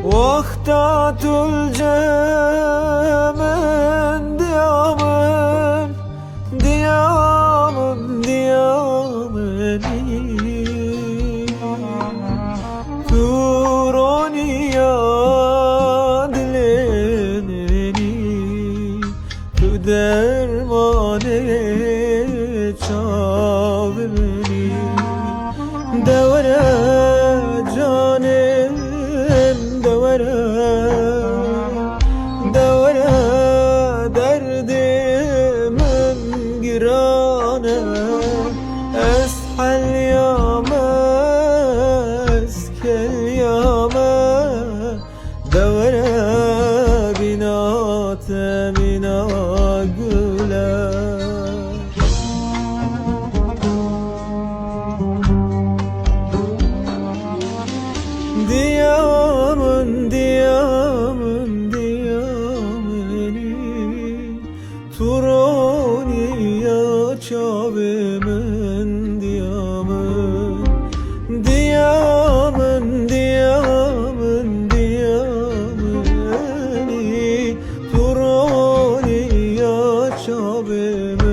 Vaktatul cemen diyamın, diyamın, diyameni Turoniya dileneni Tu dermane çaveni Devre canem devre Devre derdimin girane Eshel yame eskel yame Devre binate bina güle Diyamın, diyamın, diyameni Turoniya çavimin diyamın Diyamın, diyamın, diyameni Turoniya çavimin